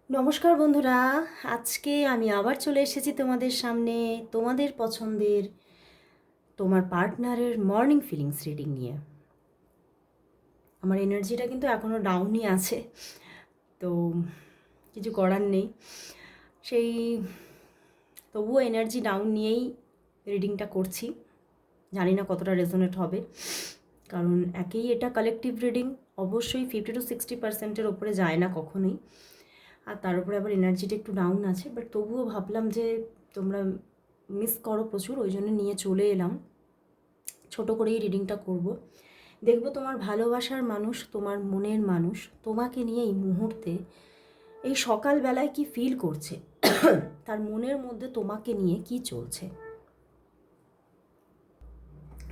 নমস্কার বন্ধুরা, আজকে আমি আবার চলে এসেছি তোমাদের সামনে তোমাদের পছন্দের তোমার পার্টনারের মর্নিং ফিলিংস রিডিং নিয়ে। আমার এনার্জিটা কিন্তু এখনও ডাউনই আছে, তো কিছু করার নেই। সেই তবুও এনার্জি ডাউন নিয়েই রিডিংটা করছি। জানি না কতটা রেজোনেট হবে, কারণ একেই এটা কালেকটিভ রিডিং, অবশ্যই 50-60% ওপরে যায় না কখনোই। আর তার উপরে আবার এনার্জিটা একটু ডাউন আছে, বাট তবুও ভাবলাম যে তোমরা মিস করো প্রচুর, ওই জন্য নিয়ে চলে এলাম। ছোটো করেই রিডিংটা করব। দেখবো তোমার ভালোবাসার মানুষ, তোমার মনের মানুষ তোমাকে নিয়ে এই মুহূর্তে এই সকালবেলায় কি ফিল করছে, তার মনের মধ্যে তোমাকে নিয়ে কি চলছে।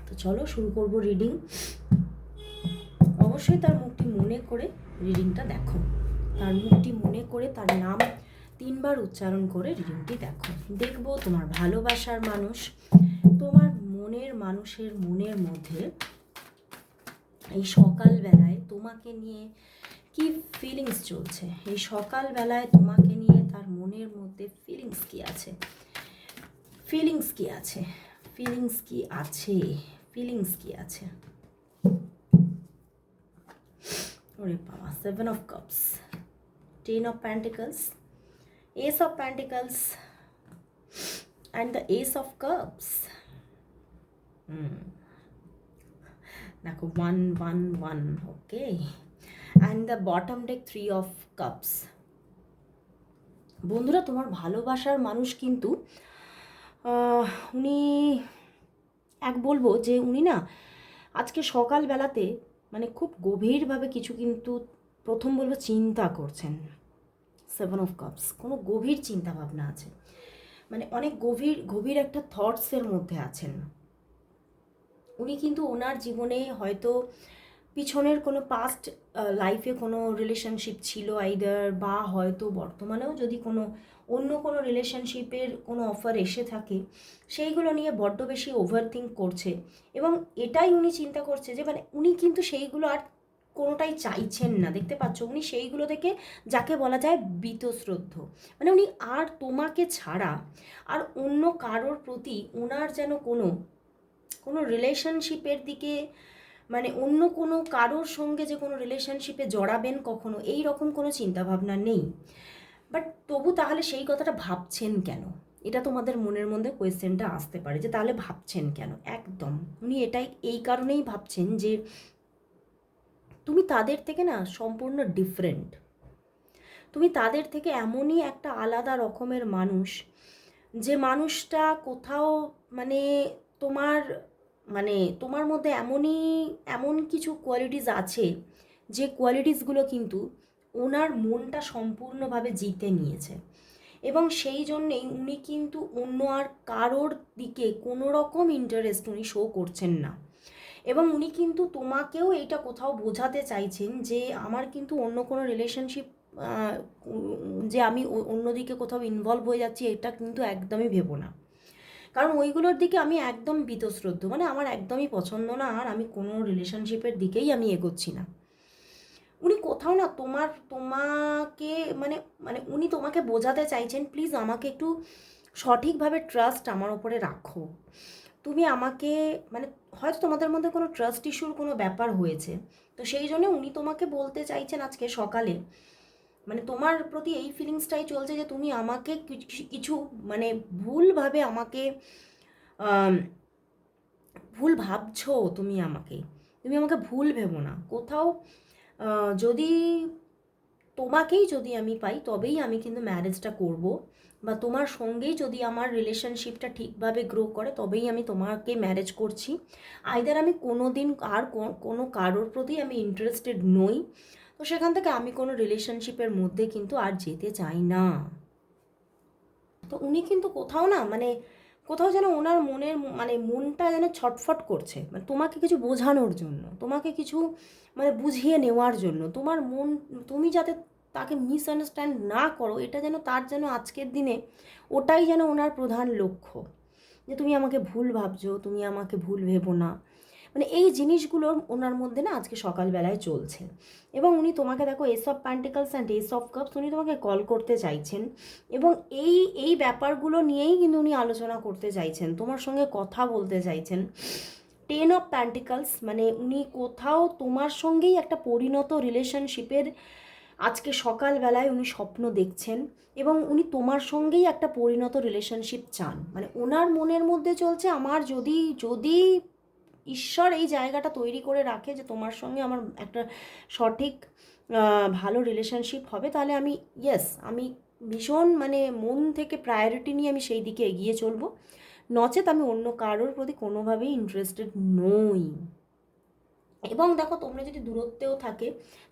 তো চলো শুরু করব রিডিং। অবশ্যই তার মুখটি মনে করে রিডিংটা দেখো, তার মুখটি মনে করে তার নাম 3 বার উচ্চারণ করে রিডিংটি দেখো। দেখবো তোমার ভালোবাসার মানুষ, তোমার মনের মানুষের মনের মধ্যে এই সকালবেলায় তোমাকে নিয়ে কি ফিলিংস চলছে। এই সকালবেলায় তোমাকে নিয়ে তার মনের মধ্যে ফিলিংস কি আছে, ফিলিংস কি আছে, ফিলিংস কি আছে, ফিলিংস কি আছে। ওরে বাবা, 7 of Cups, 10 of Pentacles, Ace of Pentacles and the Ace of Cups. দেখো 1-1-1, ওকে, and the bottom deck 3 of Cups. বন্ধুরা, তোমার ভালোবাসার মানুষ কিন্তু উনি বলবো যে উনি না আজকে সকালবেলাতে মানে খুব গভীরভাবে কিছু কিন্তু প্রথম বলবো চিন্তা করছেন। 7 of Cups, কোনো গভীর চিন্তা ভাবনা আছে, মানে অনেক গভীর গভীর একটা থটসের মধ্যে আছেন উনি। কিন্তু ওনার জীবনে হয়তো পিছনের কোনো পাস্ট লাইফে কোনো রিলেশনশিপ ছিল আইদার, বা হয়তো বর্তমানেও যদি কোনো অন্য কোনো রিলেশনশিপের কোনো অফার এসে থাকে, সেইগুলো নিয়ে বড্ড বেশি ওভারথিঙ্ক করছে। এবং এটাই উনি চিন্তা করছে যে মানে উনি কিন্তু সেইগুলো আর কোনোটাই চাইছেন না। দেখতে পাচ্ছ, উনি সেইগুলো থেকে যাকে বলা যায় বীতশ্রদ্ধ, মানে উনি আর তোমাকে ছাড়া আর অন্য কারোর প্রতি ওনার যেন কোনো কোনো রিলেশনশিপের দিকে, মানে অন্য কোনো কারোর সঙ্গে যে কোনো রিলেশনশিপে জড়াবেন কখনো, এই রকম কোনো চিন্তাভাবনা নেই। বাট তবু তাহলে সেই কথাটা ভাবছেন কেন, এটা তোমাদের মনের মধ্যে কোয়েশ্চেনটা আসতে পারে যে তাহলে ভাবছেন কেন। একদম উনি এটাই এই কারণেই ভাবছেন যে তুমি তাদের থেকে না সম্পূর্ণ ডিফারেন্ট, তুমি তাদের থেকে এমনই একটা আলাদা রকমের মানুষ, যে মানুষটা কোথাও মানে তোমার মানে তোমার মধ্যে এমন কিছু কোয়ালিটিস আছে, যে কোয়ালিটিসগুলো কিন্তু ওনার মনটা সম্পূর্ণভাবে জিতে নিয়েছে। এবং সেই জন্যেই উনি কিন্তু অন্য আর কারোর দিকে কোনো রকম ইন্টারেস্ট উনি শো করছেন না। এবং উনি কিন্তু তোমাকেও এইটা কোথাও বোঝাতে চাইছেন যে আমার কিন্তু অন্য কোনো রিলেশনশিপ, যে আমি অন্যদিকে কোথাও ইনভলভ হয়ে যাচ্ছি, এটা কিন্তু একদমই ভেবো না। কারণ ওইগুলোর দিকে আমি একদম বীতশ্রদ্ধ, মানে আমার একদমই পছন্দ না, আর আমি কোনো রিলেশনশিপের দিকেই আমি এগোচ্ছি না। উনি কোথাও না তোমাকে মানে মানে উনি তোমাকে বোঝাতে চাইছেন প্লিজ আমাকে একটু সঠিকভাবে ট্রাস্ট আমার ওপরে রাখো। তুমি আমাকে মানে হয়তো তোমাদের মধ্যে কোনো ট্রাস্ট ইস্যুর কোনো ব্যাপার হয়েছে, তো সেই জন্য উনি তোমাকে বলতে চাইছেন আজকে সকালে, মানে তোমার প্রতি এই ফিলিংসটাই চলছে যে তুমি আমাকে কিছু মানে ভুলভাবে আমাকে ভুল ভাবছো। তুমি আমাকে ভুল ভেবো না কোথাও। যদি তোমাকেই যদি আমি পাই তবেই আমি কিন্তু ম্যারেজটা করব, বা তোমার সঙ্গেই যদি আমার রিলেশনশিপটা ঠিকভাবে গ্রো করে তবেই আমি তোমাকে ম্যারেজ করছি। আইদার আমি কোনো দিন আর কোনো কারোর প্রতি আমি ইন্টারেস্টেড নই, তো সেখান থেকে আমি কোনো রিলেশনশিপের মধ্যে কিন্তু আর যেতে চাই না। তো উনি কিন্তু কোথাও না মানে কোথাও যেন ওনার মনের মানে মনটা যেন ছটফট করছে, মানে তোমাকে কিছু বোঝানোর জন্য, তোমাকে কিছু মানে বুঝিয়ে নেওয়ার জন্য, তোমার মন তুমি যাতে তাকে মিসআন্ডারস্ট্যান্ড না করো, এটা যেন তার যেন আজকের দিনে ওটাই যেন ওনার প্রধান লক্ষ্য, যে তুমি আমাকে ভুল ভাবছো, তুমি আমাকে ভুল ভেবো না। মানে এই জিনিসগুলো ওনার মধ্যে না আজকে সকালবেলায় চলছে। এবং উনি তোমাকে দেখো S of pentacles and S of cups, উনি তোমাকে কল করতে চাইছেন এবং এই এই ব্যাপারগুলো নিয়েই কিন্তু উনি আলোচনা করতে চাইছেন, তোমার সঙ্গে কথা বলতে চাইছেন। টেন অফ প্যান্টিকলস মানে উনি কোথাও তোমার সঙ্গেই একটা পরিণত রিলেশনশিপের আজকে সকালবেলায় উনি স্বপ্ন দেখছেন এবং উনি তোমার সঙ্গেই একটা পরিণত রিলেশনশিপ চান। মানে ওনার মনের মধ্যে চলছে আমার যদি যদি ঈশ্বর এই জায়গাটা তৈরি করে রাখে যে তোমার সঙ্গে আমার একটা সঠিক ভালো রিলেশনশিপ হবে, তাহলে আমি আমি ভীষণ মানে মন থেকে প্রায়োরিটি নিয়ে আমি সেই দিকে এগিয়ে চলবো, নচেত আমি অন্য কারোর প্রতি কোনোভাবেই ইন্টারেস্টেড নই। এবং দেখো তোমরা যদি দূরত্বেও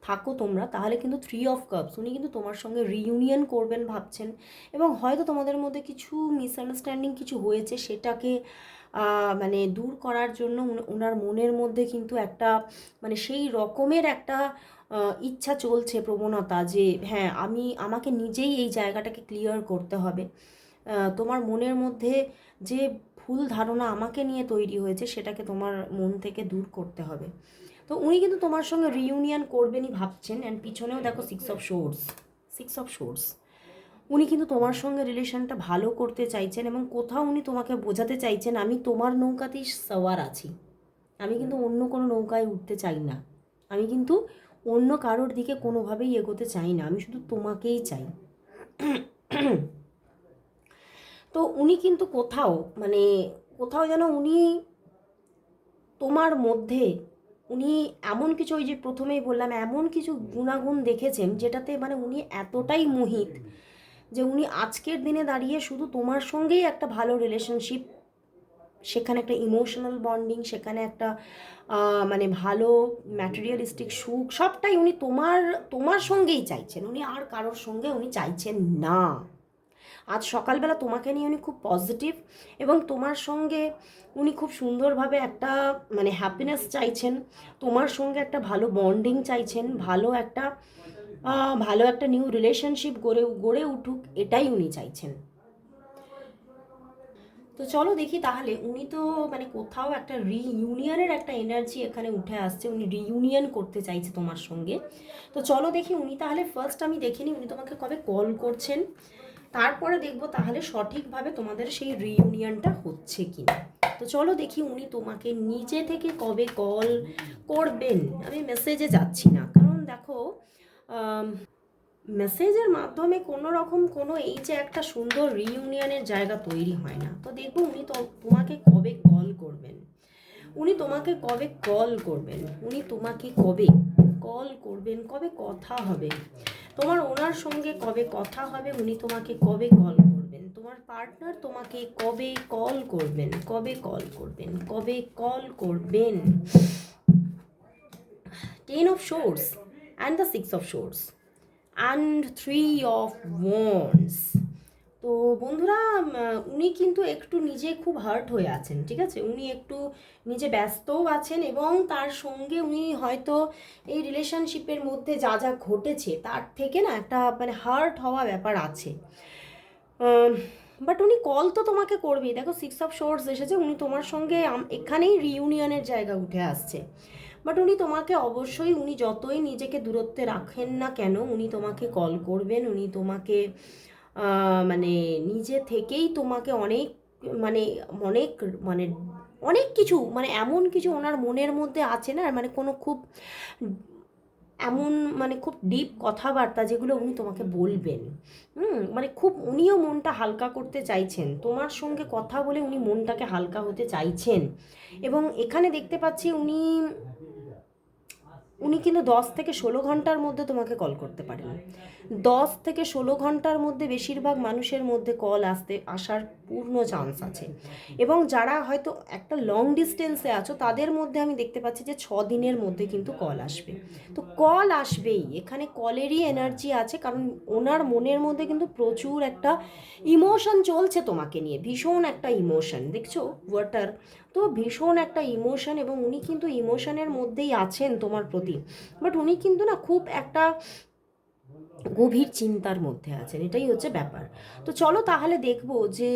থাকো তোমরা, তাহলে কিন্তু 3 অফ কাপস উনি কিন্তু তোমার সঙ্গে রিইউনিয়ন করবেন ভাবছেন এবং হয়তো তোমাদের মধ্যে কিছু মিসআন্ডারস্ট্যান্ডিং কিছু হয়েছে, সেটাকে মানে দূর করার জন্য ওনার মনের মধ্যে কিন্তু একটা মানে সেই রকমের একটা ইচ্ছা চলছে, প্রবণতা যে হ্যাঁ আমাকে নিজেই এই জায়গাটাকে ক্লিয়ার করতে হবে। তোমার মনের মধ্যে যে ভুল ধারণা আমাকে নিয়ে তৈরি হয়েছে সেটাকে তোমার মন থেকে দূর করতে হবে। তো উনি কিন্তু তোমার সঙ্গে রিইউনিয়ন করবেনই ভাবছেন। অ্যান্ড পিছনেও দেখো 6 অফ শোর্স উনি কিন্তু তোমার সঙ্গে রিলেশনটা ভালো করতে চাইছেন এবং কোথাও উনি তোমাকে বোঝাতে চাইছেন আমি তোমার নৌকাতেই সওয়ার আছি, আমি কিন্তু অন্য কোনো নৌকায় উঠতে চাই না, আমি কিন্তু অন্য কারোর দিকে কোনোভাবেই এগোতে চাই না, আমি শুধু তোমাকেই চাই। তো উনি কিন্তু কোথাও যেন উনি তোমার মধ্যে উনি এমন কিছু, ওই যে প্রথমেই বললাম, এমন কিছু গুণাগুণ দেখেছেন যেটাতে মানে উনি এতটাই মোহিত যে উনি আজকের দিনে দাঁড়িয়ে শুধু তোমার সঙ্গেই একটা ভালো রিলেশনশিপ, সেখানে একটা ইমোশনাল বন্ডিং, সেখানে একটা মানে ভালো ম্যাটেরিয়ালিস্টিক সুখ, সবটাই উনি তোমার তোমার সঙ্গেই চাইছেন, উনি আর কারোর সঙ্গে উনি চাইছেন না। আজ সকালবেলা তোমাকে নিয়ে উনি খুব পজিটিভ এবং তোমার সঙ্গে উনি খুব সুন্দরভাবে একটা মানে হ্যাপিনেস চাইছেন, তোমার সঙ্গে একটা ভালো বন্ডিং চাইছেন, ভালো একটা নিউ রিলেশনশিপ গড়ে উঠুক, এটাই উনি চাইছেন। তো চলো দেখি তাহলে, উনি তো মানে কোথাও একটা রিইউনিয়নের একটা এনার্জি এখানে উঠে আসছে, উনি রিইউনিয়ন করতে চাইছে তোমার সঙ্গে। তো চলো দেখি উনি তাহলে ফার্স্ট আমি দেখে নিই উনি তোমাকে কবে কল করছেন, তারপরে দেখবো তাহলে সঠিকভাবে তোমাদের সেই রিইউনিয়নটা হচ্ছে কি না। তো চলো দেখি উনি তোমাকে নিজে থেকে কবে কল করবেন। আমি মেসেজে যাচ্ছি না, কারণ দেখো মেসেজের মাধ্যমে কোনো রকম কোনো এই যে একটা সুন্দর রিইউনিয়নের জায়গা তৈরি হয় না। তো দেখবো উনি তো তোমাকে কবে কল করবেন, উনি তোমাকে কবে কল করবেন, কবে কথা হবে তোমার ওনার সঙ্গে, কবে কথা হবে, উনি তোমাকে কবে কল করবেন, তোমার পার্টনার তোমাকে কবে কল করবেন, ten of swords and the 6 of swords and 3 of wands. তো বন্ধুরা উনি কিন্তু একটু নিজে খুব হার্ট হয়ে আছেন, ঠিক আছে, উনি একটু নিজে ব্যস্তও আছেন এবং তার সঙ্গে উনি হয়তো এই রিলেশনশিপের মধ্যে যা যা ঘটেছে তার থেকে না একটা মানে হার্ট হওয়া ব্যাপার আছে। বাট উনি কল তো তোমাকে করবেই, দেখো 6 অফ শোর্স এসেছে, উনি তোমার সঙ্গে এখানেই রিইউনিয়নের জায়গা উঠে আসছে। বাট উনি তোমাকে অবশ্যই, উনি যতই নিজেকে দূরত্বে রাখেন না কেন, উনি তোমাকে কল করবেন, উনি তোমাকে মানে নিজে থেকেই তোমাকে অনেক মানে অনেক মানে অনেক কিছু মানে এমন কিছু ওনার মনের মধ্যে আছে না, মানে কোনো খুব এমন মানে খুব ডিপ কথাবার্তা যেগুলো উনি তোমাকে বলবেন। মানে খুব উনিও মনটা হালকা করতে চাইছেন, তোমার সঙ্গে কথা বলে উনি মনটাকে হালকা হতে চাইছেন। এবং এখানে দেখতে পাচ্ছি উনি উনি কিন্তু 10 থেকে 16 ঘন্টার মধ্যে তোমাকে কল করতে পারেন। 10 থেকে 16 ঘন্টার মধ্যে বেশিরভাগ মানুষের মধ্যে কল আসার পূর্ণ চান্স আছে। এবং যারা হয়তো একটা লং ডিস্টেন্সে আছো তাদের মধ্যে আমি দেখতে পাচ্ছি যে 6 দিনের মধ্যে কিন্তু কল আসবে। তো কল আসবেই, এখানে কলেরই এনার্জি আছে, কারণ ওনার মনের মধ্যে কিন্তু প্রচুর একটা ইমোশন চলছে তোমাকে নিয়ে, ভীষণ একটা ইমোশন, দেখছো ওয়াটার, তো ভীষণ একটা ইমোশন এবং উনি কিন্তু ইমোশনের মধ্যেই আছেন তোমার প্রতি। বাট উনি কিন্তু না খুব একটা গভীর চিন্তার মধ্যে আছেন, এটাই হচ্ছে ব্যাপার। তো চলো তাহলে দেখবো যে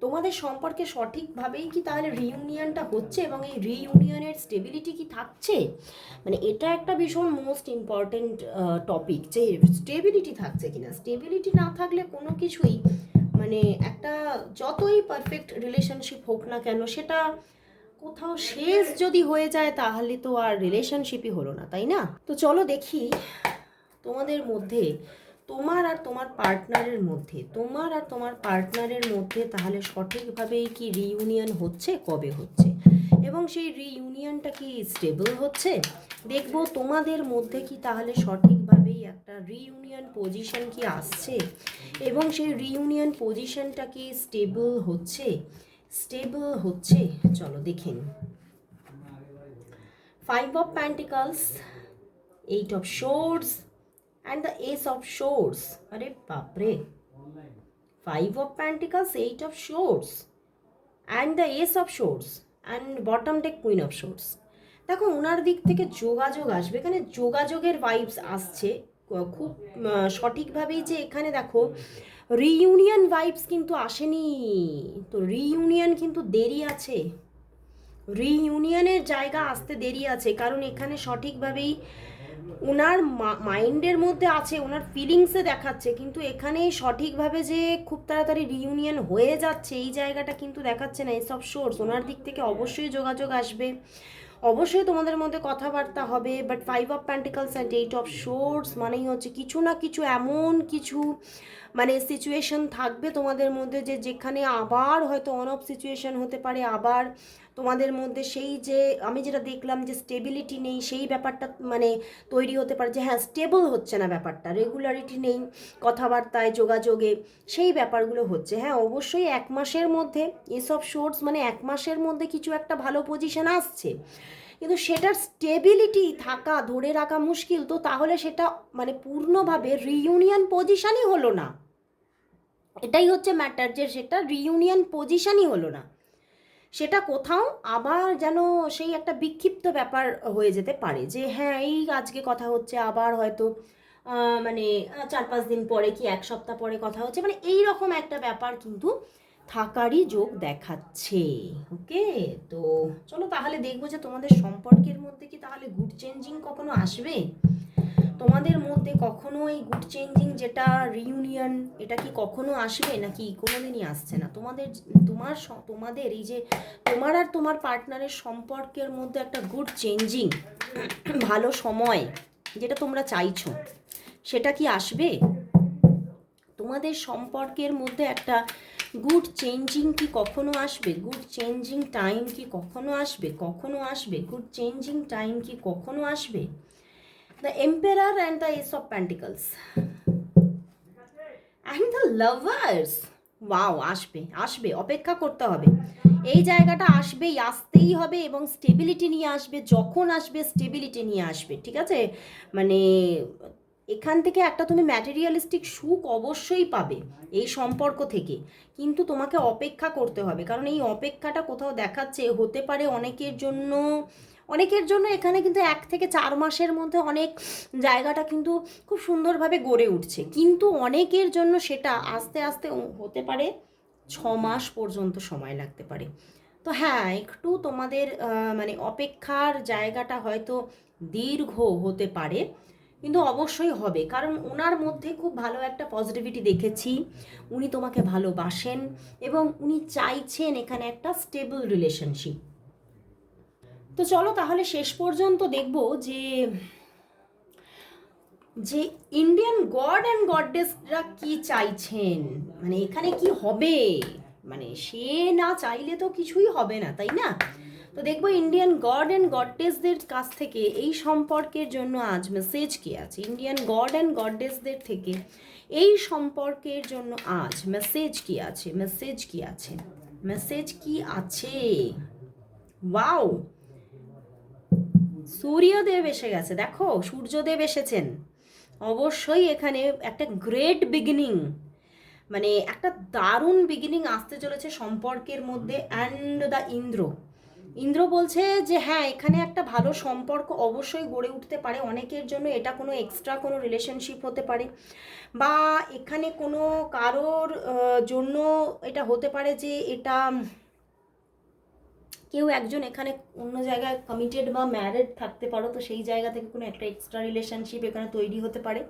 তোমাদের সম্পর্কে সঠিকভাবেই কি তাহলে রিইউনিয়নটা হচ্ছে এবং এই রিইউনিয়নের স্টেবিলিটি কি থাকছে? মানে এটা একটা ভীষণ মোস্ট ইম্পর্টেন্ট টপিক, যে স্টেবিলিটি থাকছে কিনা। স্টেবিলিটি না থাকলে কোনো কিছুই, মানে একটা যতই পারফেক্ট রিলেশনশিপ হোক না কেন, সেটা কোথাও শেষ যদি হয়ে যায় তাহলে তো আর রিলেশনশিপই হলো না, তাই না? তো চলো দেখি তোমাদের মধ্যে, তোমার আর তোমার পার্টনারের মধ্যে তাহলে সঠিকভাবেই কি রিইউনিয়ন হচ্ছে, কবে হচ্ছে, এবং সেই রিইউনিয়নটা কি স্টেবল হচ্ছে। দেখবো তোমাদের মধ্যে কি তাহলে সঠিকভাবেই একটা রিইউনিয়ন পজিশন কি আসছে, এবং সেই রিইউনিয়ন পজিশনটা কি স্টেবল হচ্ছে। চলো দেখেন। 5 of Pentacles, 8 of Swords and the Ace of Swords. আরে বাপরে, 5 of Pentacles, 8 of Swords and the Ace of Swords and bottom deck Queen of Swords. দেখো ওনার দিক থেকে যোগাযোগ আসবে, এখানে যোগাযোগের ভাইবস আসছে খুব সঠিকভাবেই। যে এখানে দেখো রিইউনিয়ন ভাইবস কিন্তু আসেনি, তো রিইউনিয়ন কিন্তু দেরি আছে, রিইউনিয়নের জায়গা আসতে দেরি আছে, কারণ এখানে সঠিকভাবেই ওনার মাইন্ডের মধ্যে আছে, ওনার ফিলিংসে দেখাচ্ছে, কিন্তু এখানে সঠিকভাবে যে খুব তাড়াতাড়ি রিইউনিয়ন হয়ে যাচ্ছে এই জায়গাটা কিন্তু দেখাচ্ছে না। এসব সোর্স ওনার দিক থেকে অবশ্যই যোগাযোগ আসবে, অবশ্যই তোমাদের মধ্যে কথাবার্তা হবে। But 5 of Pentacles and 8 of Swords মানেই হচ্ছে কিছু না কিছু এমন কিছু মানে সিচুয়েশন থাকবে তোমাদের মধ্যে যে যেখানে আবার হয়তো অন অফ সিচুয়েশন হতে পারে, আবার তোমাদের মধ্যে সেই যে আমি যেটা দেখলাম যে স্টেবিলিটি নেই সেই ব্যাপারটা মানে তৈরি হতে পারে, যে হ্যাঁ স্টেবল হচ্ছে না ব্যাপারটা, রেগুলারিটি নেই কথাবার্তায় যোগাযোগে, সেই ব্যাপারগুলো হচ্ছে। হ্যাঁ অবশ্যই 1 মাসের মধ্যে এসব সোর্স মানে 1 মাসের মধ্যে কিছু একটা ভালো পজিশন আসছে, কিন্তু সেটার স্টেবিলিটি থাকা ধরে রাখা মুশকিল। তো তাহলে সেটা মানে পূর্ণভাবে রিইউনিয়ন পজিশনই হলো না, এটাই হচ্ছে ম্যাটার, যে সেটা রিইউনিয়ন পজিশনই হলো না, সেটা কোথাও আবার যেন সেই একটা বিক্ষিপ্ত ব্যাপার হয়ে যেতে পারে, যে হ্যাঁ এই আজকে কথা হচ্ছে আবার হয়তো মানে 4-5 দিন পরে কি 1 সপ্তাহ পরে কথা হচ্ছে, মানে এই রকম একটা ব্যাপার কিন্তু থাকারই যোগ দেখাচ্ছে। ওকে, তো চলো তাহলে দেখবো যে তোমাদের সম্পর্কের মধ্যে কি তাহলে গুড চেঞ্জিং কখনো আসবে, তোমাদের মধ্যে কখনো এই গুড চেঞ্জিং যেটা রিইউনিয়ন এটা কি কখনো আসবে নাকি কোনোদিনই আসছে না। তোমাদের এই যে তোমার আর তোমার পার্টনারের সম্পর্কের মধ্যে একটা গুড চেঞ্জিং ভালো সময় যেটা তোমরা চাইছো সেটা কি আসবে, তোমাদের সম্পর্কের মধ্যে একটা গুড চেঞ্জিং কি কখনো আসবে, গুড চেঞ্জিং টাইম কি কখনো আসবে, গুড চেঞ্জিং টাইম কি কখনো আসবে। The Emperor and the Ace of Pentacles and the Lovers. Wow, আসবে, অপেক্ষা করতে হবে, এই জায়গাটা আসতেই হবে, এবং স্টেবিলিটি নিয়ে আসবে, যখন আসবে স্টেবিলিটি নিয়ে আসবে, ঠিক আছে। মানে এখান থেকে একটা তুমি ম্যাটেরিয়ালিস্টিক সুখ অবশ্যই পাবে এই সম্পর্ক থেকে, কিন্তু তোমাকে অপেক্ষা করতে হবে, কারণ এই অপেক্ষাটা কোথাও দেখাচ্ছে হতে পারে অনেকের জন্য এখানে কিন্তু 1 থেকে 4 মাসের মধ্যে অনেক জায়গাটা কিন্তু খুব সুন্দরভাবে গড়ে উঠছে, কিন্তু অনেকের জন্য সেটা আস্তে আস্তে হতে পারে 6 মাস পর্যন্ত সময় লাগতে পারে। তো হ্যাঁ একটু তোমাদের মানে অপেক্ষার জায়গাটা হয়তো দীর্ঘ হতে পারে, কিন্তু অবশ্যই হবে, কারণ ওনার মধ্যে খুব ভালো একটা পজিটিভিটি দেখেছি, উনি তোমাকে ভালোবাসেন এবং উনি চাইছেন এখানে একটা স্টেবল রিলেশনশিপ। তো চলো তাহলে শেষ পর্যন্ত দেখব যে যে ইন্ডিয়ান গড অ্যান্ড গডেসরা কি চাইছেন, মানে এখানে কি হবে, মানে সে না চাইলে তো কিছুই হবে না, তাই না। তো দেখবো ইন্ডিয়ান গড অ্যান্ড গডেসদের কাছ থেকে এই সম্পর্কের জন্য আজ মেসেজ কি আছে, ইন্ডিয়ান গড অ্যান্ড গডেসদের থেকে এই সম্পর্কের জন্য আজ মেসেজ কি আছে, মেসেজ কি আছে। ওয়াও, সূর্যদেব এসে গেছে, দেখো সূর্যদেব এসেছেন, অবশ্যই এখানে একটা গ্রেট বিগিনিং মানে একটা দারুণ বিগিনিং আসতে চলেছে সম্পর্কের মধ্যে। অ্যান্ড দ্য ইন্দ্র, ইন্দ্র বলছে যে হ্যাঁ, এখানে একটা ভালো সম্পর্ক অবশ্যই গড়ে উঠতে পারে। অনেকের জন্য এটা কোনো এক্সট্রা কোনো রিলেশনশিপ হতে পারে, বা এখানে কোনো কারোর জন্য এটা হতে পারে যে এটা কেউ একজন এখানে অন্য জায়গায় কমিটেড বা ম্যারেড থাকতে পারো, তো সেই জায়গা থেকে কোনো একটা এক্সট্রা রিলেশনশিপ এখানে তৈরি হতে পারে।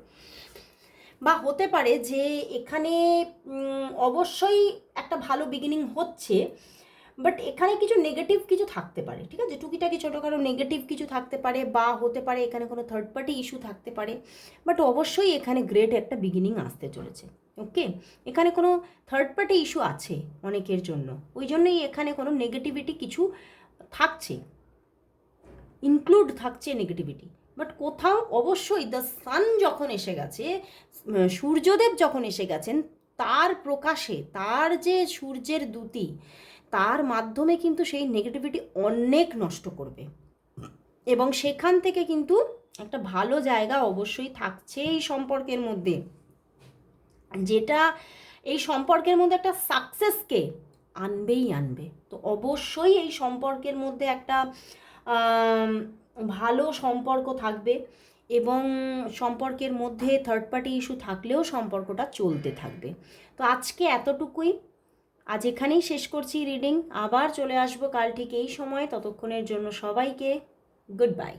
বা হতে পারে যে এখানে অবশ্যই একটা ভালো বিগিনিং হচ্ছে, বাট এখানে কিছু নেগেটিভ কিছু থাকতে পারে, ঠিক আছে, টুকিটাকি ছোটোখাটো নেগেটিভ কিছু থাকতে পারে, বা হতে পারে এখানে কোনো থার্ড পার্টি ইস্যু থাকতে পারে। বাট অবশ্যই এখানে গ্রেট একটা বিগিনিং আসতে চলেছে। ওকে, এখানে কোনো থার্ড পার্টি ইস্যু আছে অনেকের জন্য, ওই জন্যই এখানে কোনো নেগেটিভিটি কিছু থাকছে, ইনক্লুড থাকছে নেগেটিভিটি। বাট কোথাও অবশ্যই দ্য সান যখন এসে গেছে, সূর্যদেব যখন এসে গেছেন, তার প্রকাশে, তার যে সূর্যের দ্যুতি, তার মাধ্যমে কিন্তু সেই নেগেটিভিটি অনেক নষ্ট করবে, এবং সেখান থেকে কিন্তু একটা ভালো জায়গা অবশ্যই থাকছে এই সম্পর্কের মধ্যে, যেটা এই সম্পর্কের মধ্যে একটা সাকসেসকে আনবেই আনবে। তো অবশ্যই এই সম্পর্কের মধ্যে একটা ভালো সম্পর্ক থাকবে, এবং সম্পর্কের মধ্যে থার্ড পার্টি ইস্যু থাকলেও সম্পর্কটা চলতে থাকবে। তো আজকে এতটুকুই, আজ এখানেই শেষ করছি রিডিং। আবার চলে আসবো কাল ঠিক এই সময়। ততক্ষণের জন্য সবাইকে গুড বাই।